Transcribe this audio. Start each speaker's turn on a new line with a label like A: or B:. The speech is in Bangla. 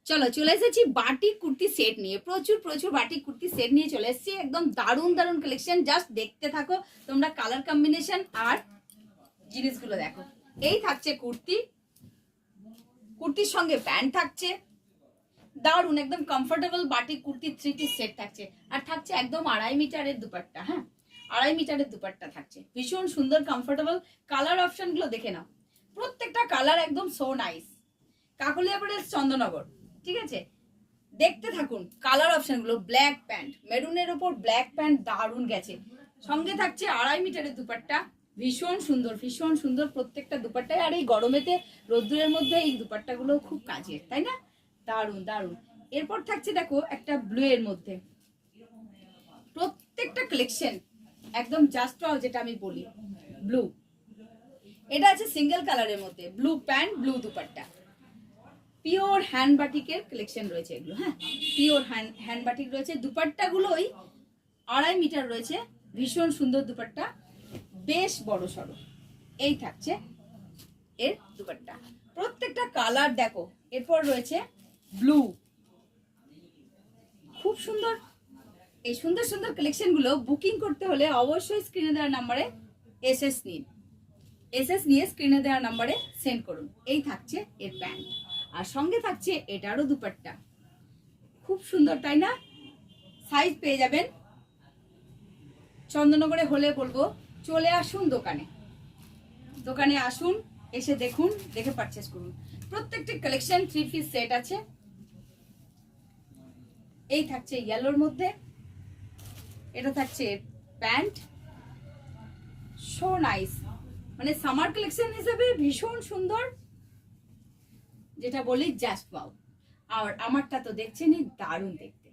A: চলো চলে এসেছি বাটিক কুর্তি সেট নিয়ে, প্রচুর প্রচুর বাটিক কুর্তি সেট নিয়ে চলে এসেছি। একদম দারুণ দারুণ কালেকশন, জাস্ট দেখতে থাকো তোমরা। কালার কম্বিনেশন আর জিনিসগুলো দেখো। এই থাকছে কুর্তি, কুর্তির সঙ্গে প্যান্ট থাকছে, দারুণ একদম comfortable batik kurti 3 piece set থাকছে। আর থাকছে একদম 2.5 মিটারের দুপাট্টা। হ্যাঁ, 2.5 মিটারের দুপাট্টা থাকছে, ভীষণ সুন্দর কমফোর্টেবল। কালার অপশন গুলো দেখে নাও, প্রত্যেকটা কালার একদম so nice. Kakatiya palace, Chandannagar. ঠিক আছে, দেখতে থাকুন কালার অপশন গুলো। ব্ল্যাক প্যান্ট, মেরুনের ওপর ব্ল্যাক প্যান্ট, দারুণ গেছে। সঙ্গে থাকছে 2.5 মিটারের দুপাট্টা, ভীষণ সুন্দর ভীষণ সুন্দর প্রত্যেকটা দুপাট্টায়। আর এই গরমেতে রোদ্দুরের মধ্যে এই দুপাট্টাগুলো খুব কাজের, তাই না? দারুণ দারুণ। এরপর থাকছে দেখো একটা ব্লু এর মধ্যে, প্রত্যেকটা কালেকশন একদম জাস্ট ওয়াও, যেটা আমি বলি ব্লু। এটা আছে সিঙ্গেল কালারের মধ্যে, blue pant blue dupatta. Pure hand বাটিকের কালেকশন রয়েছে এগুলো। হ্যাঁ, পিওর হ্যান্ড বাটিক রয়েছে। দুপাট্টা গুলোই 2.5 মিটার রয়েছে, ভীষণ সুন্দর দুপাট্টা, বেশ বড় সড়ো। এই থাকছে এর দুপাট্টা, প্রত্যেকটা কালার দেখো। এরপর রয়েছে ব্লু, খুব সুন্দর। এই সুন্দর সুন্দর কালেকশন গুলো বুকিং করতে হলে অবশ্যই স্ক্রিনে দেওয়া নাম্বারে এসএস নিন, এসএস নিয়ে স্ক্রিনে দেওয়া নাম্বারে সেন্ড করুন। এই থাকছে এর প্যান্ট, আর সঙ্গে থাকছে এটারও দুপাট্টা, খুব সুন্দর, তাই না? সাইজ পেয়ে যাবেন। চন্দননগরে হলে বলবো চলে আসুন দোকানে, দোকানে আসুন, এসে দেখুন, দেখে পারচেস করুন। প্রত্যেকটি কালেকশন 3 পিস সেট আছে। এই থাকছে ইয়েলোর মধ্যে, এটা থাকছে প্যান্ট, সো নাইস, মানে সামার কালেকশন হিসেবে ভীষণ সুন্দর, যেটা বলি জাস্ট ওয়াও। আর আমারটা তো দেখছেনই, দারুণ দেখতে।